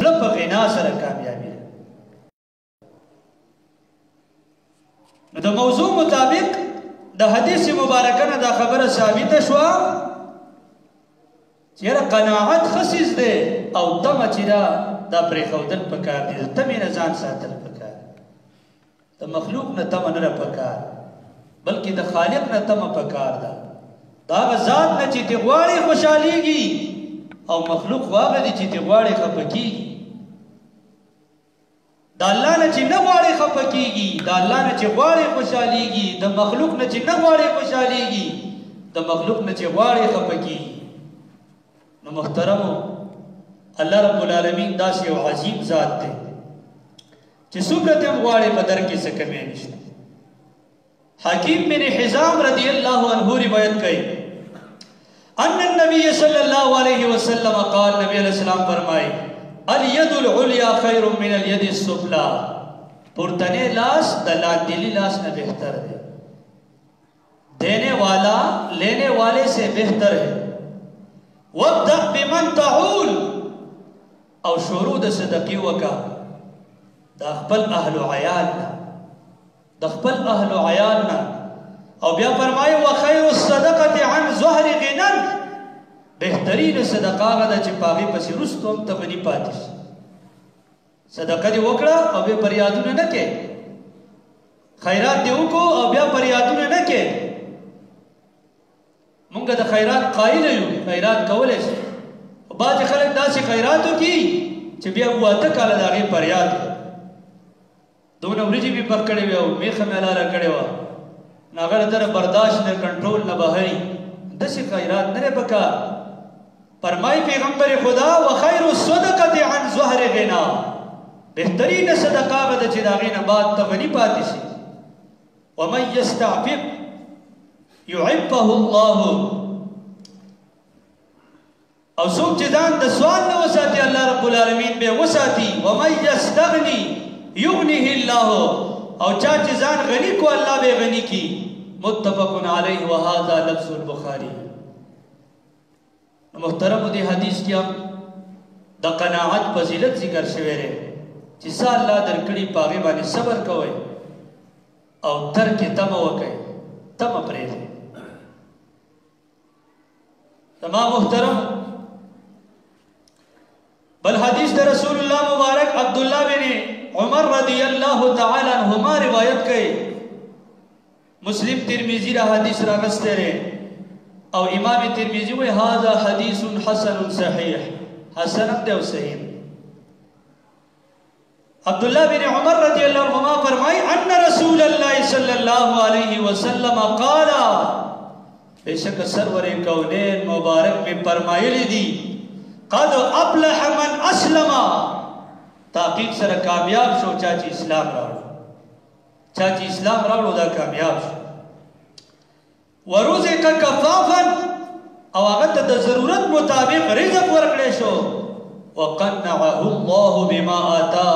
زړه په غنا سره کامیابی ده. نو د موضوع مطابق د حدیث مبارکه نه دا خبره ثابته شوه چې یاره قناعت ښه څیز دی او تمه چې دا پرېښودل پکار دي. د تمې نه ځان ساتل پکار، د مخلوق نه تمه نه ده پکار، بلکې د خالق نه تمه پکار ده. د هغه ذات نه چې ته غواړې خوشحالېږي او مخلوق خو هغه دی چې ته غواړې خفه کېږي. د الله نه چې نه غواړې خفه کېږي، د الله نه چې غواړې خوشحالېږي، د مخلوق نه چې نه غواړې خوشحالېږي، د مخلوق نه چې غواړې خفه کېږي. نو محترمو، الله رب العالمین داسې یو عظیم ذات دی چې څومره ته هم غواړې په در کې څه کمی نشته. حکیم بن حزام رضی اللہ عنہ روایت کئی ان النبی صلی اللہ علیہ وسلم قال، نبی علیہ السلام فرمائے الید العلیا خیر من الید السفلا، پرتنے لاس دلاندلی لاس نہ بہتر ہے، دینے والا لینے والے سے بہتر ہے. وابدأ بمن تعول، او شروع د صدقی وکا دا خپل اهل عیالنا، د خپل اهل عیالنا. او بیا فرمایي وخیر الصدقه عن ظهر غنى، بهترین صدقه هغه ده چې په هغې پسې وروسته هم ته غني پاتې شي. صدقه دې وکړه او بیا فریادونه نه کې، خیرات دې وکړو او بیا فریادونه نه کې. مونږ د خیرات قایل یو، خیرات کولی شي. بعضې خلک داسې خیرات وکړي چې بیا 7 کاله د هغې فریاد کوي. دونه وریجې مې پخ کړې وې او میخه مې حلاله کړې وه، نو هغه د ده برداشت نه کنټرول نه بهري. داسې خیرات نه دی پکار. فرمایي پیغمبر خدا وخیر الصدقه عن ظهر غنا، بهترین صدقه هغه ده چې د هغې نه بعد ته غني پاتې شي. ومن یستعفف یعفه الله، او څوک چې ځان د سوال نه وساتي الله رب العالمین به وساتي. ومن یستغني یغنیه الله، او چا چې ځان غنی کو الله به غنی کی. متفق علیه وهذا لفظ البخاری. محترم دې حدیث کې هم د قناعت فضیلت ذکر شوی دی چې څه الله درکړي په هغې باندې صبر کوئ او ترک تمه وکئ، تمه پرېږدئ. زما محترم بل حدیث د رسول الله مبارک عبداللہ بن عمر رضی اللہ تعالی عنہما روایت کئی، مسلم ترمیزی را حدیث را نستے رہے او امام ترمیزی وی هذا حدیث حسن صحیح، حسن دے و صحیح. عبداللہ بن عمر رضی اللہ عنہما فرمائی ان رسول اللہ صلی اللہ علیہ وسلم قالا، بے شک سرور کونین مبارک میں فرمائی لی دی قد افلح من اسلم، تحقیق سره کامیاب شو چاچی اسلام راوړو، چاچی اسلام راوړو دا کامیاب شو. ورزق کفافا، او هغه ته د ضرورت مطابق رزق ورکړی شو. وقنعه الله بما آتا،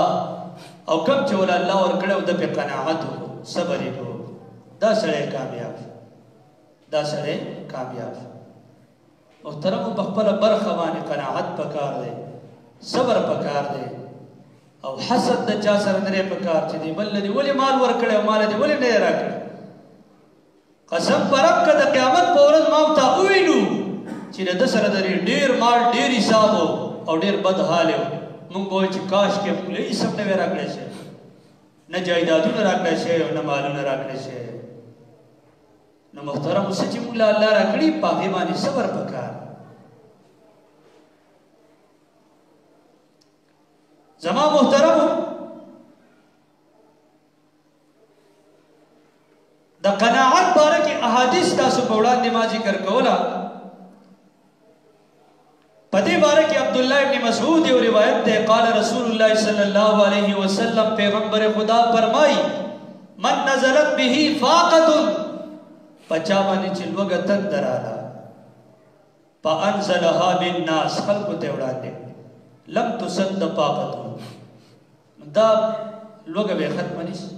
او کوم چې ول الله ورکړی او د په قناعت صبر یې کړو، دا سړی کامیاب شو، دا سړی کامیاب شو. محترمو په خپله برخه باندې قناعت پکار دی، صبر پکار دی، او حسد د چا سره نه پکار چې دی بل دی ولې مال ورکړی او مال دی ولې نه یې راکړی. قسم په رب که د قیامت په ورځ ما ورته ووینو چې د ده سره د ډېر مال ډېر حساب او ډېر بد حال و، مونږ به وایو چې کاش کې موږ له هېڅ هم نه وی راکړی شی، نه جایدادونه راکړی شی او نه مالونه راکړی شی. نو محترم څه چې موږ له الله راکړي په هغې باندې صبر پکار. زما محترم د قناعت باره کې احادیث تاسو په وړاندې ما ذکر کوله. په دې باره کې عبدالله ابن مسعود یو روایت دی، قال رسول الله صلی الله علیه وسلم، پیغمبر خدا فرمای من نزلت به فاقة، پچا باندې چې لوږه تندر راغله، فانزلها بالناس، خلقو ته وړاندې، لم تسد طاقته، دا لوږه به ختمه نشي.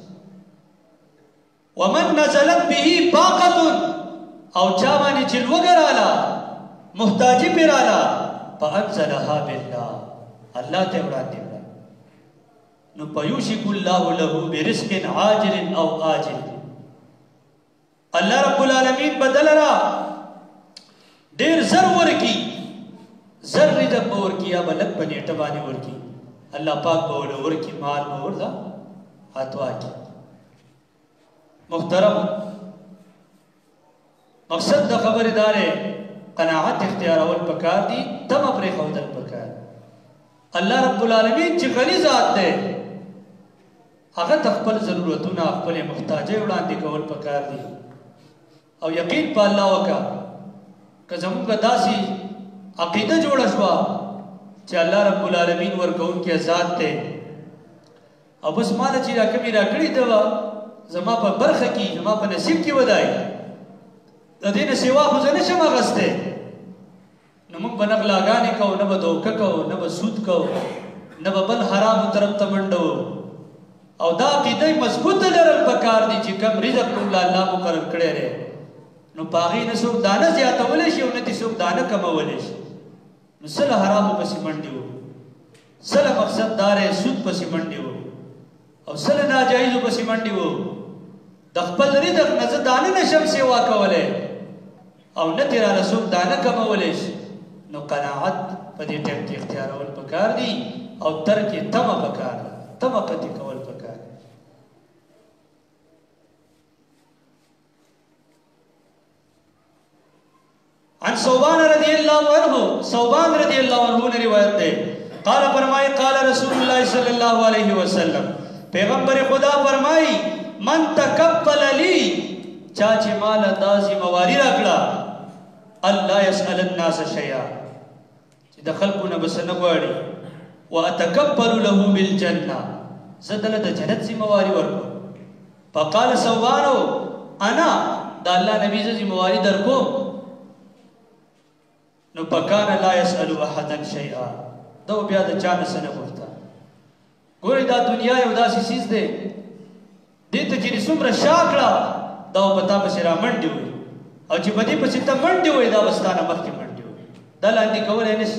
ومن نزلت به طاقة، او چا باندې چې لوږه راغله، محتاجي پرې راغله، فانزلها بالله، الله ته وړاندې کړه. نو فیوشک الله له برزق عاجل او آجل. الله رب العالمین بدل را ډیر زر ورکی، زر رزق به ورکی یا به لږ په نیټه باندې ورکی. الله پاک به ورله ورکی، مال به ورله عطا کړي. محترم، مقصد د خبرې دا دی قناعت اختیارول پکار دي، تمه پرېښودل پکار دي. الله رب العالمین چې غني ذات دی هغه ته خپل ضرورتونه خپلې محتاجۍ وړاندې کول پکار دي او یقین په الله وکړه. که زموږ داسې عقیده جوړه شوه چې الله رب العالمین ورکوونکی ذات دی او بس ما نه چې راکمې راکړې ده وه زما په برخه کې زما په نصیب کې ودای د دې نه سوا خو زه نشم اخیستی، نو موږ به نه غلاګانې کوو، نه به دوکه کوو، نه به سود کوو، نه به بل حرامو طرف ته منډه وو. او دا عقیده مضبوطه لرل پکار دي چې کوم رزق موږ له الله مقرر کړی دی نو په هغې نه څوک دانه زیاتولی شي او نه دې څوک دانه کمولی شي. نو څه له حرامو پسې منډې وو، څه له مقصد دا دی سود پسې منډې وو او څه له ناجایزو پسې منډې وو. د خپل رزق نه زه دانه نشم سیوا کولی او نه دې راله څوک دانه کمولی شي. نو قناعت په دې ټیم کې اختیارول پکار دي او ترک تمه پکار ده، تمه قطعي کول پکار دي. عن صوبان رضی اللہ عنہ، صوبان رضی اللہ عنہ نے روایت دے قال فرمائی قال رسول اللہ صلی اللہ علیہ وسلم، پیغمبر خدا فرمائی من تکفل لی چاچے مال دازی مواری رکھلا اللہ یسأل الناس شیعہ چی دخل کو نبس نگواری وَأَتَكَبَّلُ لَهُ بِالْجَنَّةِ زدل دا جنت سی مواری ورکو. فقال صوبانو انا دا اللہ نبی زی مواری در کو نو پکانا لا يسألو احدا شیئا دو بیا دا چانه سنه گفتا. گوری دا دنیا یو دا سی سیز دے دیتا چی سمر شاکڑا دا پتا پسی را منڈی ہوئی او چی بدی پسی تا منڈی ہوئی دا بستانا مخی منڈی ہوئی دا لاندی کول اینس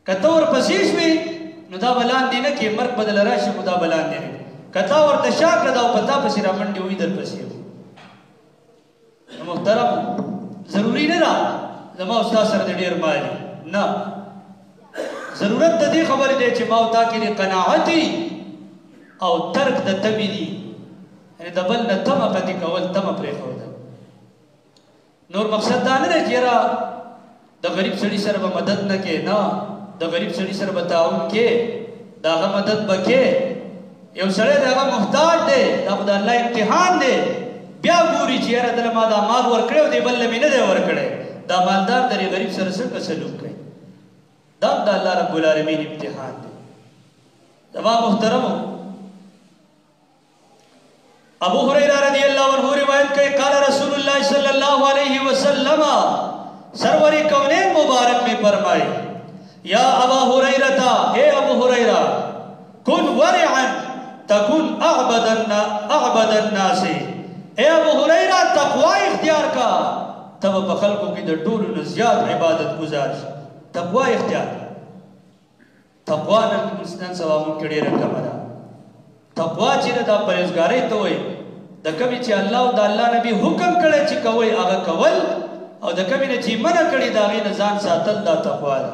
کتاور پسیش بھی نو دا بلاندی نکی مرک بدل راشی خدا بلاندی نکی کتاور دا شاکڑا دا پتا پسی را منڈی ہوئی در پسی ہوئی. محترم ضروری نہیں رہا زما استاد سره د ډیر مالی نه، ضرورت د دې خبرې دی چې ما او تا کې د قناعتي او ترک د تمې دي، یعنې د بل نه تمه قطعي کول، تمه پرېښودل. نور مقصد دا نه دی چې یاره د غریب سړي سره به مدد نه کې، نه د غریب سړي سره به تعاون کې، د هغه مدد به کې. یو سړی د هغه محتاج دی، دا خو د الله امتحان دی، بیا ګوري چې یاره دله ما دا مال ورکړی او دی بل له مې نه دی ورکړی، دا مالدار در غریب سره څنګه سلوک کوي. دا د الله رب العالمین امتحان دی. زما محترمو ابو هريره رضی اللہ عنہ روایت کوي قال رسول اللہ صلی اللہ علیہ وسلم سرور کونین مبارک میں فرمائے یا ابا هريره اے ابو هريره کن ورعا تکن اعبد الناس، اے ابو هريره تقوی اختیار کا تب په خلکو کې د ټولو نه زیات عبادت گزار شي. تقوا اختیار، تقوا نن سبا مونږ کې ډېره کمه ده. تقوا چې ده دا پرهیزګارۍ ته وایي، د کمې چې الله او د الله نبي حکم کړی چې کوئ هغه کول او د کمې نه چې منع کړي د هغې نه ځان ساتل، دا تقوا ده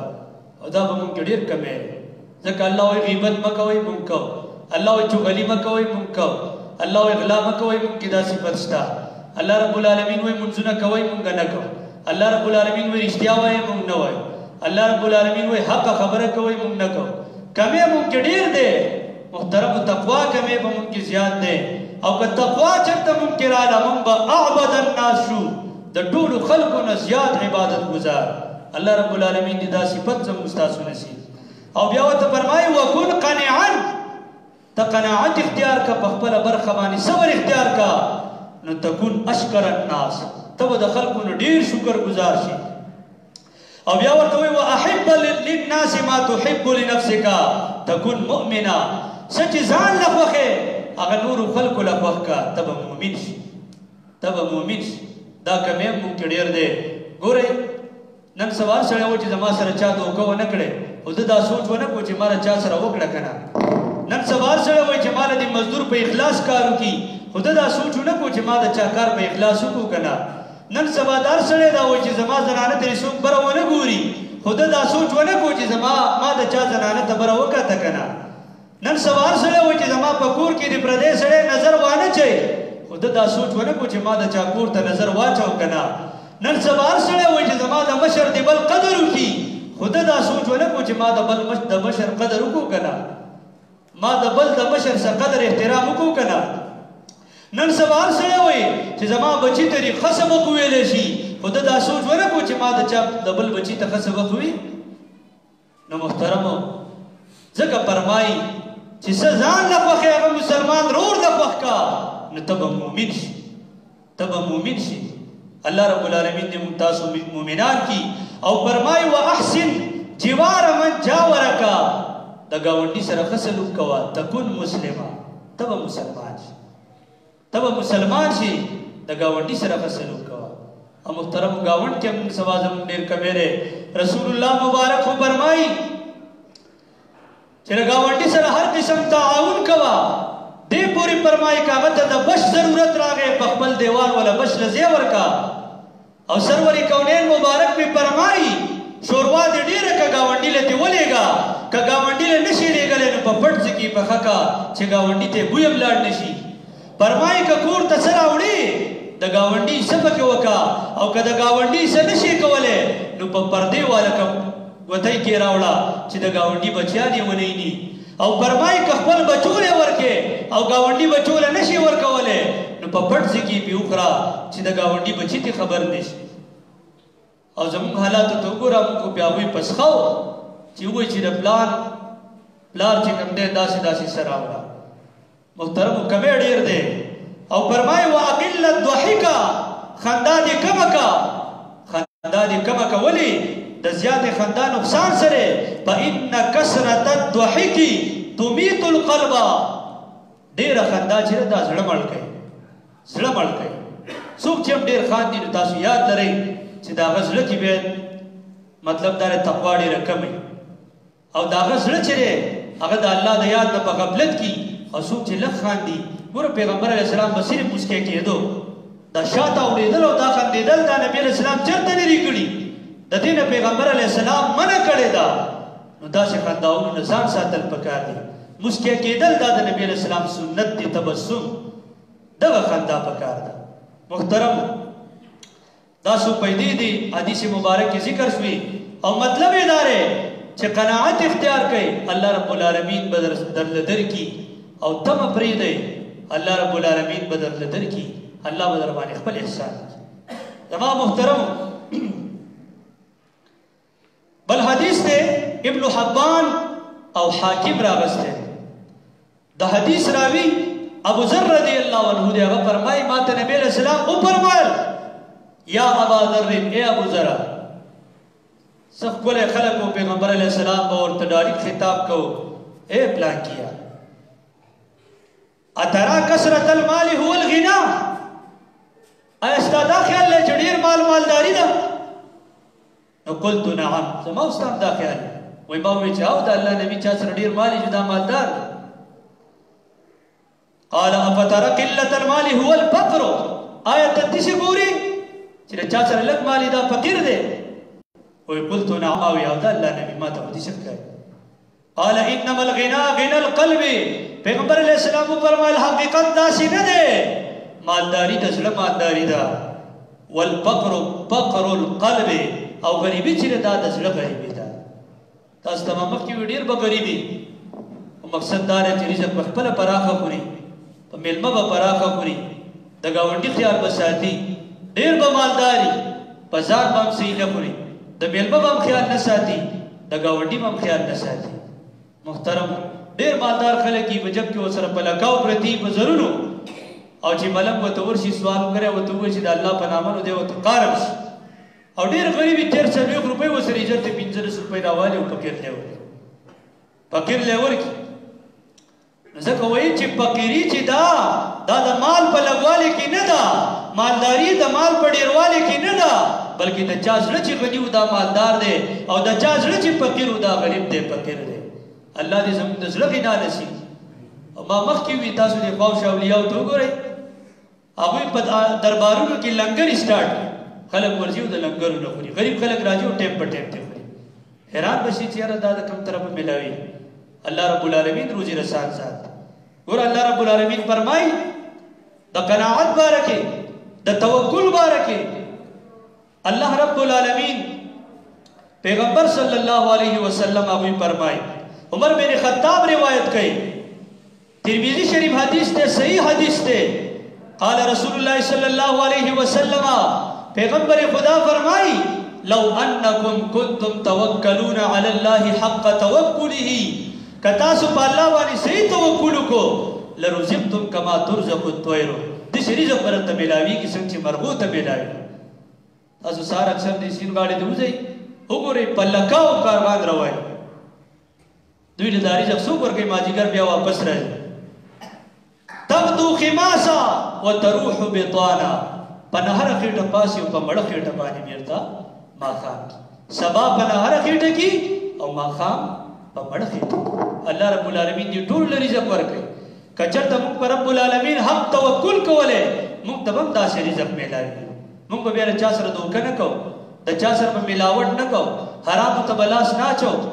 او دا به مونږ کې ډېر کمی دی. ځکه الله وایي غیبت مه کوئ مونږ کوو، الله وایي چغلي مه کوئ مونږ کوو، الله وایي غلا مه کوئ مونږ کې دا صفت شته. اللہ رب العالمین وی منزونه کوي مونږ نه کوو، اللہ رب العالمین وی رښتیا وایي مونږ نه وایو، اللہ رب العالمین وی حق خبره کوي مونږ نه کوو. کمی مونږ کې ډېر دی محترم، تقوا کمی به مونږ کې زیات دی. او که تقوا چېرته مونږ کې راله مونږ به اعبد الناس شو، د ټولو خلکو نه زیات عبادت گزار. اللہ رب العالمین دې دا صفت زموږ ستاسو نصیب. او بیا ورته فرمایي وکن قناعا، ته قناعت اختیار کا، په خپله برخه باندې صبر اختیار کا، نو تکون اشکر الناس، تب د خلکو نو ډیر شکر گزار شي. او بیا ورته وایي واحب للناس ما تحب لنفسك تکون مؤمنا، څه چې ځان له خوښې هغه نورو خلکو له خوښ کا، ته به مؤمن شي، ته به مؤمن شي. دا کمی مونږ کې ډېر دی. ګورئ نن سبا سړی و چې زما سره چا دوکه ونه کړې خو ده دا سوچ ونه کړو چې ما له چا سره وکړه که نه. نن سبا هر سړی وایي چې ما له دې مزدور په اخلاص کار وکړي، خو ده دا سوچ ونه کړو چې ما د چا کار په اخلاص وکړو که نه. نن سبا دا هر سړی دا وایي چې زما زنانه ته څوک بره ونه ګوري، خو ده دا سوچ ونه کړو چې ما د چا زنانه ته بره وکته که نه. نن سبا هر سړی وایي چې زما په کور کې د پردی سړی نظر وانه چي، خو ده دا سوچ ونه کړو چې ما د چا کور ته نظر واچو که نه. نن سبا هر سړی وایي چې زما د مشر د بل قدر وکړي، خو ده دا سوچ ونه کړو چې ما د مشر قدر وکړو که نه، ما د بل د مشر څخه قدر احترام وکړو که نه. نن سبا هر سړی وایي چې زما بچي ته دې ښه سبق وویلی شي، خو ده دا سوچ ونه کړو چې ما د چا د بل بچي ته ښه سبق ووي. نو محترمو ځکه فرمایي چې څه ځان له خوښې هغه مسلمان رور له خوښ کا، نو ته به مؤمن شي، ته به مؤمن شي. الله رب العالمین دې موږ تاسو مؤمنان کی. او فرمایي واحسن جوار من جاورک، د ګاونډي سره ښه سلوک کوه، تکون مسلمه، ته به مسلمان شي، ته به مسلمان شي، د ګاونډي سره ښه سلوک کوه. او محترم ګاونډ کې موږ سبا زموږ ډېر کمی دی. رسول الله مبارک خو فرمایي چې د ګاونډي سره هر قسم تعاون کوه. دې پورې فرمایي که هغه ته د بش ضرورت راغی په خپل دیوال ولا بش له ځای ورکه. او سرور کونین مبارک پې فرمایي شوروا دې ډېره که ګاونډي له دې ولېږه، که ګاونډي له نشي لېږلی نو په پټ ځای کې پخه که چې ګاونډي ته بوی هم لاړ نشي. فرمایي که کور ته څه راوړي د ګاونډي څه پکې وکړه، او که د ګاونډي څه نشي کولی نو په پردې والا ګوتۍ کې راوړه چې د ګاونډي بچیان یې ونیني. او فرمایي که خپل بچو له ورکې او ګاونډي بچو له نشي ورکولی نو په پټ ځای کې پې وخوره چې د ګاونډي بچي ته خبر نشي. او زموږ حالاتو ته وګوره، موږ خو بیا هغوی پسخه و چې ووایي چې د پلار چې کوم دی داسې داسې څه راوړه. محترمو کمی ډېر دی. او فرمایي واقل الضحکه، خندا دې کمه که، خندا دې کمه که. ولې؟ د زیاتې خندا نقصان سره. فإن کثرة الضحک تمیت القلب، ډېره خندا چې ده دا زړه مړ کوي، زړه مړ کوي. څوک چې هم ډېر خاندي نو تاسو یاد لرئ چې د هغه زړه کې بیا مطلب دا دی تقوا ډېره کمه وي. او د هغه زړه چې دی هغه د الله د یاد نه په غفلت کې. او څوک چې لږ خاندي، ګوره پیغمبر علیه السلام به صرف مسکی کېدو، دا شاته اورېدل او دا خندېدل دا نبي علیه السلام چېرته نه دي کړي. د دې نه پیغمبر علیه السلام منع کړې ده. نو داسې خنداونو نه ځان ساتل پکار دي. مسکی کېدل دا د نبي علیه السلام سنت دی. تبسم دغه خندا پکار ده. محترم دا څو پیدې دي حدیث مبارک کې ذکر شوي، او مطلب یې دا دی چې قناعت اختیار کړئ، الله رب العالمین به درله درکړي. او ته مه پرېږدئ، الله رب العالمین به درله درکړي، الله به در باندې خپل احسان وکړي. زما محترمو بل حدیث دی ابن حبان او حاکم راغستی. د حدیث راوی ابو ذر رضی اللہ عنہ دی. هغه فرمایي ما ته نبی علیہ السلام وفرمایل یا ابا ذر، اے ابو ذر. څه ښکلی خلک و، پیغمبر علیہ السلام به ورته ډایرکټ خطاب کو، اے پلان کیا اترا کثرت المال هو الغنا، آیا ستا دا خیال دی چې ډېر مالداري ده؟ نو قلت نعم، زما استاد دا خیال دی. وایي ما وویل چې او د الله نبي چا سره ډېر مال چې دا مالدار دی. قال افترى قلة المال هو الفقر، آیا ته داسې ګورې چې د چا سره لږ مال دا فقیر دی؟ وایي قلت نعم، او یا د الله نبي ما ته خو داسې ښکاري. قال انما الغنا غنى القلب، پیغمبر علیہ السلام وفرمایل حقیقت داسې نه دی، مالداري د زړه مالداري ده. والفقر فقر القلب، او غریبي چې دا د زړه غریبي ده. تاسو ته مخکې وي ډېر به غریبي، مقصد دا دی چې رزق به خپله پراخه خوري، په میلمه به پراخه خوري، د ګاونډي خیال به ساتي، ډېر به مالداري، په ځان به هم صحیح نه خوري، د میلمه به هم خیال نه ساتي، د ګاونډي به هم خیال نه ساتي. محترم ډېر مالدار خلک یي په جب کې ورسره په لکاو پرتي په زرونو، او چې ملک ورته ورشي سوال وکړی ورته ووایي چې د الله په نامه نو دی ورته قارب شي. او ډېر غریب یي 13 روپۍ ورسره ایجر ته 15 روپۍ راوالي او فقیر لی ورکړي، فقیر لی ورکړي. نو ځکه وایي چې فقیري چې دا د مال په لږوالي کې نه ده، مالداري د مال په ډېروالي کې نه ده، بلکې د چا زړه چې غني و دا مالدار دی او د چا زړه چې فقیر و دا غریب دی فقیر دی. الله دې زموږ د زړه غنا نصیب. ما مخکې وي تاسو د خواوشا اولیاو ته وګورئ، هغوی په دربارونو کې لنګر سټارټ کړي، خلک ورځي او د لنګرو نه خوري، غریب خلک راځي او ټیم په ټیم ته خوري. حیران بشي چې یاره دا د کوم طرفه ملاوي. الله رب العالمین روزي رسان سات. ګوره الله رب العالمین فرمایي د قناعت باره کې، د توکل باره کې الله رب العالمین پیغمبر صلی الله علیه وسلم هغوی فرمایي. عمر بن خطاب روایت کوي، ترمذی شریف حدیث تے صحیح حدیث تے، قال رسول اللہ صلی اللہ علیہ وسلم، پیغمبر خدا فرمائی لو انکم کنتم توکلون علی اللہ حق توکلہ، کتاسو پا اللہ وانی صحیح توکلو کو لرزقتم کما ترزق الطیر، دس رزق برد تمیلاوی کی سنچی مرغو تمیلاوی. تاسو سار اکثر دیسین گاڑی دوزئی اگو رئی پلکاو کاروان روائی دوی له دا رزق څوک ورکوي؟ مازدیګر بیا واپس راځي. تبدو خماسا وتروح بطانا، په نهره خېټه پاسي او په مړه خېټه باندې بیرته ماښام کی، سبا په نهره خېټه کی او ماښام په مړه خېټه. الله رب العالمین دې ټول له رزق ورکوي. که چېرته موږ په رب العالمین حق توکل کولی، موږ ته به هم داسې رزق میلاوي. موږ به بیا له چا سره دوکه نه کوو، د چا سره به ملاوټ نه کوو، حرامو ته به لاس نه اچوو.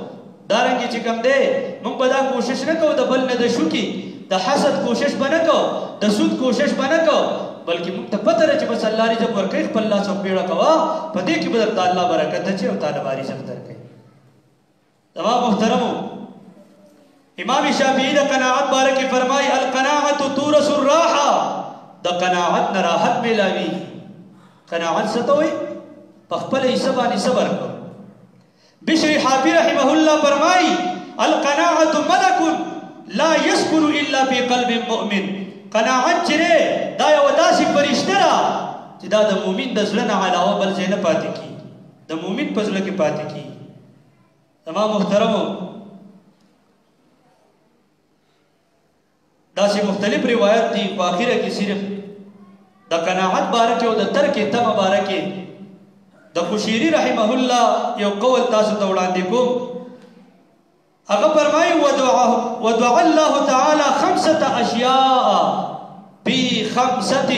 دارنگی چکم دے منگ بدا کوشش نہ کو دا بل نہ دا شکی دا حسد کوشش بنا کو دا سود کوشش بنا کو، بلکہ منگ تا پتہ رہے چی بس اللہ نے جب ورکیخ پا اللہ سو پیڑا کوا پا دیکھ بدر تا اللہ برکت چے و تعالی باری سختر کئی. تمام محترمو، امام شافعی دا قناعت بارکی فرمائی القناعت تورس الراحہ، دا قناعت نراحت ملاوی. قناعت ستوئی پخپل ایسبانی صبر کو. بشری حافی رحمہ اللہ فرمائی القناعت ملک لا یسکن الا فی قلب مؤمن، قناعت چرے دا یو داسی فرشترا چی دا دا مومن دا زلن علاوہ بل زین پاتی کی، دا مومن پزل کی پاتی کی. تمام محترمو، دا سی مختلف روایت دی آخرہ کی صرف دا قناعت بارکی و دا ترک تم بارکی. دا خوشیری رحمہ اللہ یو قول تاسو توڑان دیکو، اگر فرمائی ودعا اللہ تعالی خمسة اشیاء پی خمسة،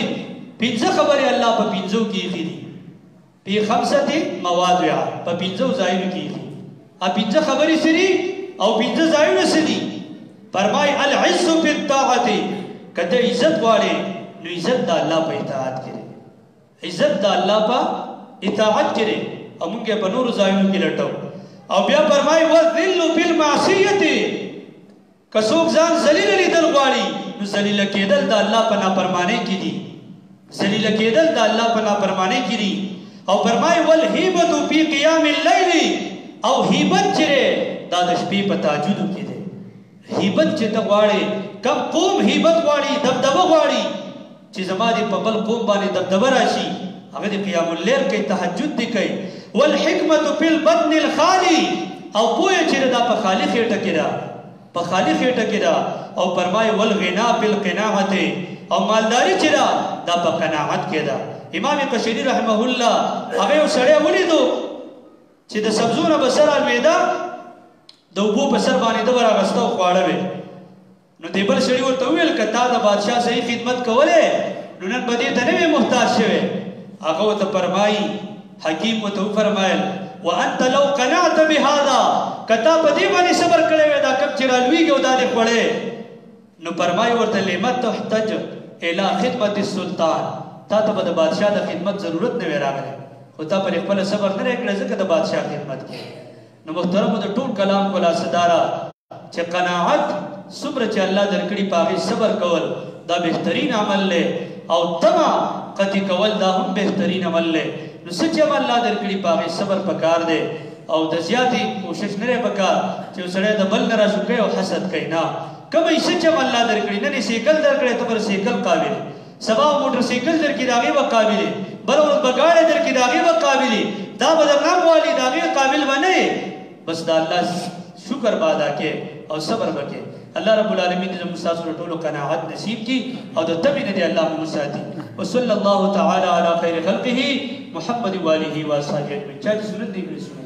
پینزہ خبری اللہ پا پینزو کی خیدی، پی خمسة موادعا پا پینزو ظاہر کی خیدی. اب پینزہ خبری سری او پینزہ ظاہر سری. فرمائی العز فی الطاعت، کہتے عزت والے نو عزت دا اللہ پا اطاعت کرے، عزت دا اللہ پا اطاعت کرے او منگے پا نور ظاہروں کی لٹو. او بیا فرمائی وَذِلُّ فِي الْمَعْصِيَّةِ، کسوک زان ذلیل لیدل غواړي نو ذلیل کېدل دا اللہ پا نافرمانے کی دی، ذلیل کېدل دا اللہ پا نافرمانے کی دی. او فرمائی وَالْحِبَتُ فِي قِيَامِ اللَّيْلِ، او حیبت چرے دا دشپی پا تاجدو کی دے. حیبت چرے غواړي کم قوم حیبت غواړي دبدبه غواړي چی زما دی پا بل قوم بانے دبدبه راشی، اگر دی قیام اللیل کئی تحجد دی کئی. والحکمت فی البطن الخالی، او پوئے چرے دا پا خالی خیٹا کرا، پا خالی خیٹا کرا. او فرمائے والغنا فی القناعت، او مالداری چرا دا پا قناعت کرا. امام قشیری رحمہ اللہ اگر سڑے ولی دو چی دا سبزون بسر آلویدہ دا اوبو پسر بانی دا برا غستا و خوارا بے نو دیبل سڑی ورطویل کتا دا بادشاہ صحیح خدمت کولے نو نن بدیتا نوی محتاج شوے. آقا و تا فرمائی حکیم و تو فرمائل وَأَنْتَ لَوْ قَنَعْتَ بِهَذَا، کتا پا دیوانی صبر کرے وے دا کب چرالوی گے و دا دے پڑے. نو فرمائی ورطا لیمت تحتج الى خدمت السلطان، تا تا با دا بادشاہ دا خدمت ضرورت نوے راگلے، خدا پر اقبال صبر نہ رکھنے زکر دا بادشاہ خدمت کی. نو محترم دا ٹول کلام کو لاسدارا چھ قناعت صبر چھ اللہ درکڑی پاگی صبر کول دا بہترین عمل لے، او تما قتی کول دا ہم بہترین عمل لے. نو سچ عمل اللہ درکڑی پاگی صبر پکار دے، او دا زیادی کوشش نرے پکار چھو سڑے دا بل نرا شکے او حسد کئی نا. کب ای سچ عمل اللہ درکڑی ننی سیکل درکڑے تو پر سیکل قابل، سبا موٹر سیکل درکی داغی و قابل، بلو بگاڑے درکی داغی و قابل، دا بدرنام والی داغی و قابل بنے. بس دا اللہ شکر بادا کے او صبر بکے. الله رب العالمین دې زموږ ستاسو له ټولو قناعت نصیب کړي او د تمې نه دې الله موږ ساتي. وصلی الله تعالی علی خیر خلقه محمد و آله و اصحابه اجمعین. چا چې سنت دی کړی